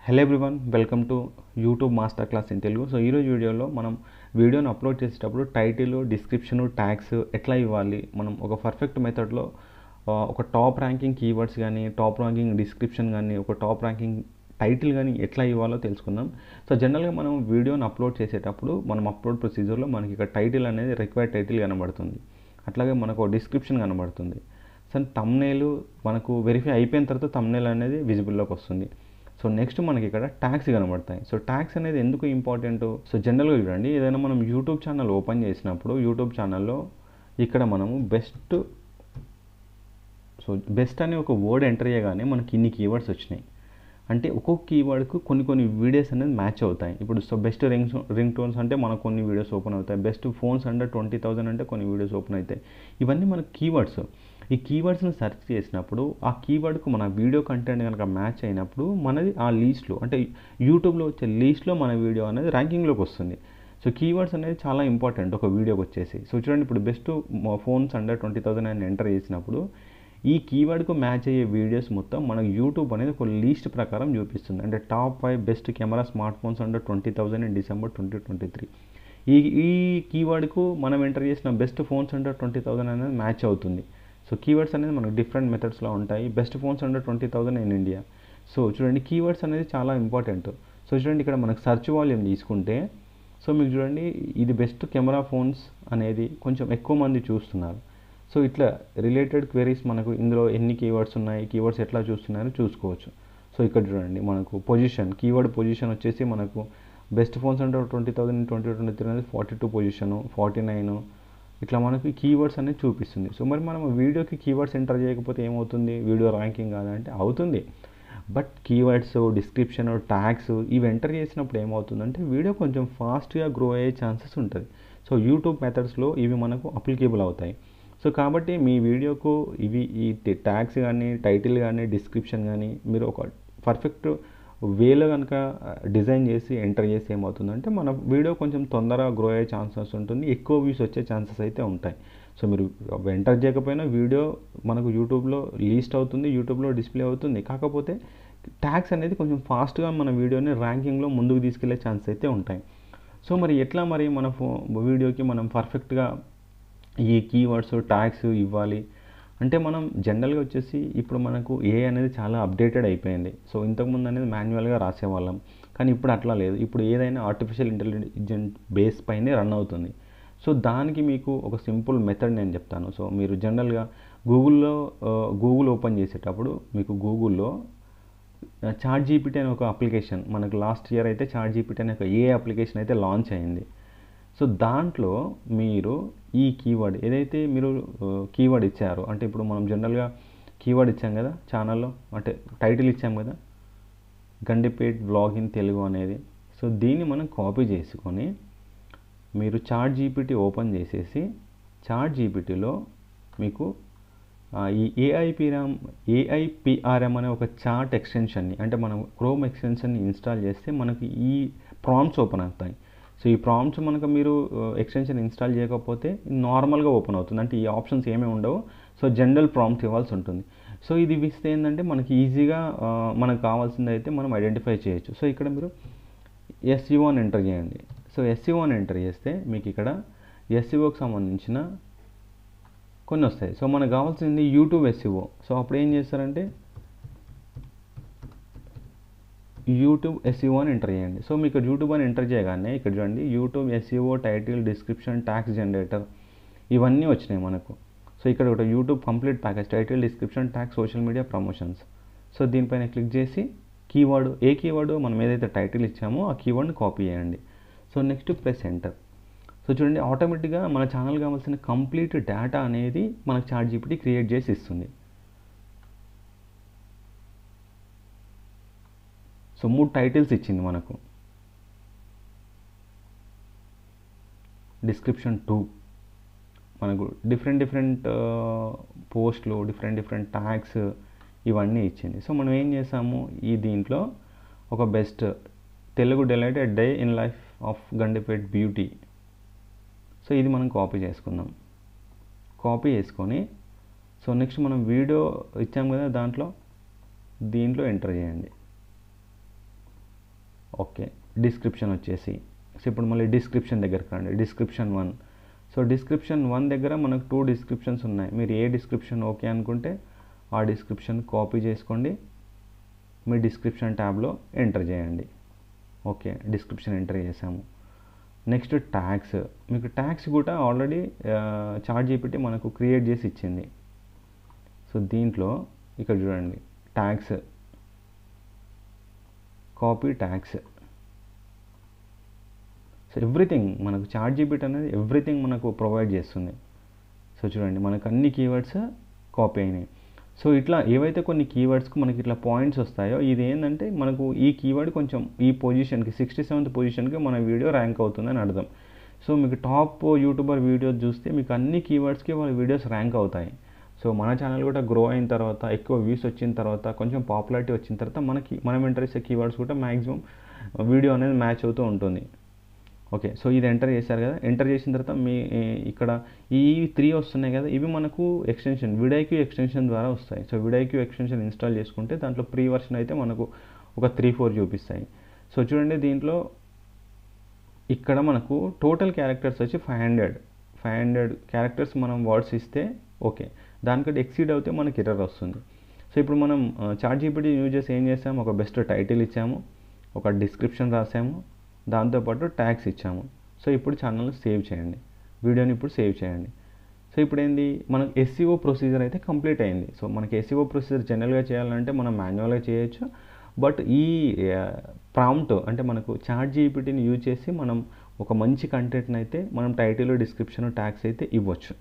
Hello everyone, welcome to YouTube master class in Telugu. So ఈరోజు వీడియోలో మనం వీడియోని అప్లోడ్ చేసేటప్పుడు టైటిల్, డిస్క్రిప్షన్, ట్యాగ్స్ ఎట్లా ఇవ్వాలి, మనం ఒక పర్ఫెక్ట్ మెథడ్లో ఒక టాప్ ర్యాంకింగ్ కీవర్డ్స్ కానీ, టాప్ ర్యాంకింగ్ డిస్క్రిప్షన్ కానీ, ఒక టాప్ ర్యాంకింగ్ టైటిల్ కానీ ఎట్లా ఇవ్వాలో తెలుసుకుందాం. సో జనరల్గా మనం వీడియోని అప్లోడ్ చేసేటప్పుడు మనం అప్లోడ్ ప్రొసీజర్లో మనకి ఇక్కడ టైటిల్ అనేది రిక్వైర్డ్ టైటిల్ కనబడుతుంది, అట్లాగే మనకు డిస్క్రిప్షన్ కనబడుతుంది. సో థంబ్నెయిల్ మనకు వెరిఫై అయిపోయిన తర్వాత థంబ్నెయిల్ అనేది విజిబుల్లోకి వస్తుంది. సో నెక్స్ట్ మనకి ఇక్కడ ట్యాగ్స్ కనబడతాయి. సో ట్యాగ్స్ అనేది ఎందుకు ఇంపార్టెంట్? సో జనరల్గా చూడండి, ఏదైనా మనం యూట్యూబ్ ఛానల్ ఓపెన్ చేసినప్పుడు యూట్యూబ్ ఛానల్లో ఇక్కడ మనము బెస్ట్ అనే ఒక వర్డ్ ఎంటర్ చేయగానే మనకి ఇన్ని కీవర్డ్స్ వచ్చినాయి. అంటే ఒక్కొక్క కీవర్డ్కు కొన్ని వీడియోస్ అనేది మ్యాచ్ అవుతాయి. ఇప్పుడు సో బెస్ట్ రింగ్ టోన్స్ అంటే మనకు కొన్ని వీడియోస్ ఓపెన్ అవుతాయి. బెస్ట్ ఫోన్స్ అండర్ 20,000 అంటే కొన్ని వీడియోస్ ఓపెన్ అవుతాయి. ఇవన్నీ మనకు కీవర్డ్స్. ఈ కీవర్డ్స్ని సెర్చ్ చేసినప్పుడు ఆ కీవర్డ్కు మన వీడియో కంటెంట్ కనుక మ్యాచ్ అయినప్పుడు మనది ఆ లీస్ట్లో, అంటే యూట్యూబ్లో వచ్చే లీస్ట్లో మన వీడియో అనేది ర్యాంకింగ్లోకి వస్తుంది. సో కీవర్డ్స్ అనేది చాలా ఇంపార్టెంట్ ఒక వీడియోకి వచ్చేసి. సో చూడండి, ఇప్పుడు బెస్ట్ ఫోన్స్ అండర్ 20,000 అని ఎంటర్ చేసినప్పుడు ఈ కీవర్డ్కు మ్యాచ్ అయ్యే వీడియోస్ మొత్తం మనకు యూట్యూబ్ అనేది ఒక లీస్ట్ ప్రకారం చూపిస్తుంది. అంటే top 5 best camera smart phones under 20,000 in December 2023. ఈ కీవర్డ్కు మనం ఎంటర్ చేసిన బెస్ట్ ఫోన్స్ అండర్ 20,000 అనేది మ్యాచ్ అవుతుంది. సో కీవర్డ్స్ అనేది మనకు డిఫరెంట్ మెథడ్స్లో ఉంటాయి. Best phones under 20,000 in India. So చూడండి, కీవర్డ్స్ అనేది చాలా ఇంపార్టెంట్. సో చూడండి, ఇక్కడ మనకు సెర్చ్ వాల్యూమ్ తీసుకుంటే, సో మీకు చూడండి, ఇది బెస్ట్ కెమెరా ఫోన్స్ అనేది కొంచెం ఎక్కువ మంది చూస్తున్నారు. సో ఇట్లా రిలేటెడ్ క్వెరీస్ మనకు ఇందులో ఎన్ని కీవర్డ్స్ ఉన్నాయి, కీవర్డ్స్ ఎట్లా చూస్తున్నారో చూసుకోవచ్చు. సో ఇక్కడ చూడండి, మనకు పొజిషన్, కీవర్డ్ పొజిషన్ వచ్చేసి మనకు బెస్ట్ ఫోన్స్ అండర్ 20,000 ఇన్ 2023 అనేది 42 పొజిషను, 49 ఇట్లా మనకి కీవర్డ్స్ అనేది చూపిస్తుంది. సో మరి మనం వీడియోకి కీవర్డ్స్ ఎంటర్ చేయకపోతే ఏమవుతుంది? వీడియో ర్యాంకింగ్ కాదంటే అవుతుంది. బట్ కీవర్డ్స్, డిస్క్రిప్షన్, ట్యాగ్స్ ఇవి ఎంటర్ చేసినప్పుడు ఏమవుతుందంటే వీడియో కొంచెం ఫాస్ట్గా గ్రో అయ్యే ఛాన్సెస్ ఉంటుంది. సో యూట్యూబ్ మెథడ్స్లో ఇవి మనకు అప్లికేబుల్ అవుతాయి. సో కాబట్టి మీ వీడియోకు ఈ ట్యాగ్స్ కానీ, టైటిల్ కానీ, డిస్క్రిప్షన్ కానీ మీరు ఒక పర్ఫెక్ట్ వేలో కనుక డిజైన్ చేసి ఎంటర్ చేసి ఏమవుతుందంటే మన వీడియో కొంచెం తొందరగా గ్రో అయ్యే ఛాన్సెస్ ఉంటుంది, ఎక్కువ వ్యూస్ వచ్చే ఛాన్సెస్ అయితే ఉంటాయి. సో మీరు ఎంటర్ చేయకపోయినా వీడియో మనకు యూట్యూబ్లో లీస్ట్ అవుతుంది, యూట్యూబ్లో డిస్ప్లే అవుతుంది. కాకపోతే ట్యాగ్స్ అనేది కొంచెం ఫాస్ట్గా మన వీడియోని ర్యాంకింగ్లో ముందుకు తీసుకెళ్లే ఛాన్స్ అయితే ఉంటాయి. సో మరి ఎట్లా మరి మన వీడియోకి మనం పర్ఫెక్ట్గా ఈ కీవర్డ్స్, ట్యాగ్స్ ఇవ్వాలి అంటే మనం జనరల్గా వచ్చేసి ఇప్పుడు మనకు AI అనేది చాలా అప్డేటెడ్ అయిపోయింది. సో ఇంతకుముందు అనేది మాన్యువల్గా రాసేవాళ్ళం, కానీ ఇప్పుడు అట్లా లేదు. ఇప్పుడు ఏదైనా ఆర్టిఫిషియల్ ఇంటెలిజెంట్ బేస్ పైనే రన్ అవుతుంది. సో దానికి మీకు ఒక సింపుల్ మెథడ్ నేను చెప్తాను. సో మీరు జనరల్గా గూగుల్ ఓపెన్ చేసేటప్పుడు మీకు గూగుల్లో ChatGPT అనే ఒక అప్లికేషన్, మనకు లాస్ట్ ఇయర్ అయితే ChatGPT అనే ఒక AI అప్లికేషన్ అయితే లాంచ్ అయింది. సో దాంట్లో మీరు ఈ కీవర్డ్ ఏదైతే మీరు కీవర్డ్ ఇచ్చారో, అంటే ఇప్పుడు మనం జనరల్గా కీవర్డ్ ఇచ్చాం కదా ఛానల్లో, అంటే టైటిల్ ఇచ్చాం కదా, గండిపేట్ వ్లాగ్ ఇన్ తెలుగు అనేది. సో దీన్ని మనం కాపీ చేసుకొని మీరు ChatGPT ఓపెన్ చేసేసి ChatGPTలో మీకు ఈ AIPRM అనే ఒక చార్ట్ ఎక్స్టెన్షన్ని, అంటే మనం క్రోమ్ ఎక్స్టెన్షన్ని ఇన్స్టాల్ చేస్తే మనకి ఈ ప్రాంప్ట్స్ ఓపెన్ అవుతాయి. సో ఈ ప్రాంప్ట్స్ మనకు మీరు ఎక్స్టెన్షన్ ఇన్స్టాల్ చేయకపోతే నార్మల్గా ఓపెన్ అవుతుంది, అంటే ఈ ఆప్షన్స్ ఏమీ ఉండవు. సో జనరల్ ప్రాంప్ట్ ఇవ్వాల్సి ఉంటుంది. సో ఇది ఇస్తే ఏంటంటే మనకి ఈజీగా మనకు కావాల్సింది అయితే మనం ఐడెంటిఫై చేయొచ్చు. సో ఇక్కడ మీరు SEO అని ఎంటర్ చేయండి. సో SEO అని ఎంటర్ చేస్తే మీకు ఇక్కడ SEOకి సంబంధించిన కొన్ని వస్తాయి. సో మనకు కావాల్సింది యూట్యూబ్ SEO. సో అప్పుడు ఏం చేస్తారంటే యూట్యూబ్ SEO అని ఎంటర్ చేయండి. సో మీకు యూట్యూబ్ అని ఎంటర్ చేయగానే ఇక్కడ చూడండి, YouTube SEO, title, description, tags generator ఇవన్నీ వచ్చినాయి మనకు. సో ఇక్కడ ఒక YouTube complete package, title, description, tags, social media promotions. So దీనిపైన క్లిక్ చేసి ఏ కీవర్డ్ మనం ఏదైతే టైటిల్ ఇచ్చామో ఆ కీవర్డ్ని కాపీ చేయండి. So next press enter. So చూడండి, ఆటోమేటిక్గా మన ఛానల్ కావాల్సిన కంప్లీట్ డేటా అనేది మనకు ChatGPT క్రియేట్ చేసి ఇస్తుంది. సో 3 టైటిల్స్ ఇచ్చింది మనకు, డిస్క్రిప్షన్ 2, మనకు డిఫరెంట్ పోస్ట్లు, డిఫరెంట్ ట్యాగ్స్ ఇవన్నీ ఇచ్చింది. సో మనం ఏం చేసాము, ఈ దీంట్లో ఒక best Telugu delight a day in life of Gandipet beauty. So ఇది మనం కాపీ చేసుకుందాం. కాపీ చేసుకొని సో నెక్స్ట్ మనం వీడియో ఇచ్చాం కదా దీంట్లో ఎంటర్ చేయండి. ఓకే, డిస్క్రిప్షన్ వచ్చేసి, సో ఇప్పుడు మళ్ళీ డిస్క్రిప్షన్ దగ్గరికి రండి, డిస్క్రిప్షన్ 1. సో డిస్క్రిప్షన్ 1 దగ్గర మనకు 2 డిస్క్రిప్షన్స్ ఉన్నాయి. మీరు ఏ డిస్క్రిప్షన్ ఓకే అనుకుంటే ఆ డిస్క్రిప్షన్ కాపీ చేసుకోండి, మీ డిస్క్రిప్షన్ ట్యాబ్లో ఎంటర్ చేయండి. ఓకే, డిస్క్రిప్షన్ ఎంటర్ చేసాము. నెక్స్ట్ ట్యాగ్స్, మీకు ట్యాగ్స్ కూడా ఆల్రెడీ ChatGPT మనకు క్రియేట్ చేసి ఇచ్చింది. సో దీంట్లో ఇక్కడ చూడండి, tags, copy tags. So everything మనకు ChatGPT అనేది ఎవ్రీథింగ్ మనకు ప్రొవైడ్ చేస్తుంది. సో చూడండి, మనకు అన్ని కీవర్డ్స్ కాపీ అయినాయి. సో ఇట్లా ఏవైతే కొన్ని కీవర్డ్స్కి మనకి ఇట్లా పాయింట్స్ వస్తాయో, ఇది ఏంటంటే మనకు ఈ కీవర్డ్ కొంచెం ఈ పొజిషన్కి 67th పొజిషన్కి మన వీడియో ర్యాంక్ అవుతుందని అర్థం. సో మీకు టాప్ యూట్యూబర్ వీడియోస్ చూస్తే మీకు అన్ని కీవర్డ్స్కి వాళ్ళ వీడియోస్ ర్యాంక్ అవుతాయి. సో మన ఛానల్ కూడా గ్రో అయిన తర్వాత, ఎక్కువ వ్యూస్ వచ్చిన తర్వాత, కొంచెం పాపులారిటీ వచ్చిన తర్వాత మనం ఎంటర్ చేసే కీవర్డ్స్ కూడా మ్యాక్సిమం వీడియో అనేది మ్యాచ్ అవుతూ ఉంటుంది. ఓకే, సో ఇది ఎంటర్ చేశారు కదా, ఎంటర్ చేసిన తర్వాత మీ ఇక్కడ ఈ 3 వస్తున్నాయి కదా, ఇవి మనకు ఎక్స్టెన్షన్ విడైక్యూ ఎక్స్టెన్షన్ ద్వారా వస్తాయి. సో విడైక్యూ ఎక్స్టెన్షన్ ఇన్స్టాల్ చేసుకుంటే దాంట్లో ప్రీ వర్షన్ అయితే మనకు ఒక 3-4 చూపిస్తాయి. సో చూడండి, దీంట్లో ఇక్కడ మనకు టోటల్ క్యారెక్టర్స్ వచ్చి 500 క్యారెక్టర్స్ మనం వర్డ్స్ ఇస్తే ఓకే, దానికంటే ఎక్సీడ్ అవుతే మనకి ఎర్రర్ వస్తుంది. సో ఇప్పుడు మనం ChatGPT యూజ్ చేసి ఏం చేసాము, ఒక బెస్ట్ టైటిల్ ఇచ్చాము, ఒక డిస్క్రిప్షన్ రాసాము, దాంతోపాటు ట్యాగ్స్ ఇచ్చాము. సో ఇప్పుడు ఛానల్ని సేవ్ చేయండి, వీడియోని ఇప్పుడు సేవ్ చేయండి. సో ఇప్పుడు ఏంది, మనకు SEO ప్రొసీజర్ అయితే కంప్లీట్ అయింది. సో మనకి SEO ప్రొసీజర్ జనరల్గా చేయాలంటే మనం మాన్యువల్గా చేయొచ్చు, బట్ ఈ ప్రాంప్ట్ అంటే మనకు ChatGPTని యూజ్ చేసి మనం ఒక మంచి కంటెంట్ని అయితే మనం టైటిల్, డిస్క్రిప్షన్, ట్యాగ్స్ అయితే ఇవ్వచ్చు.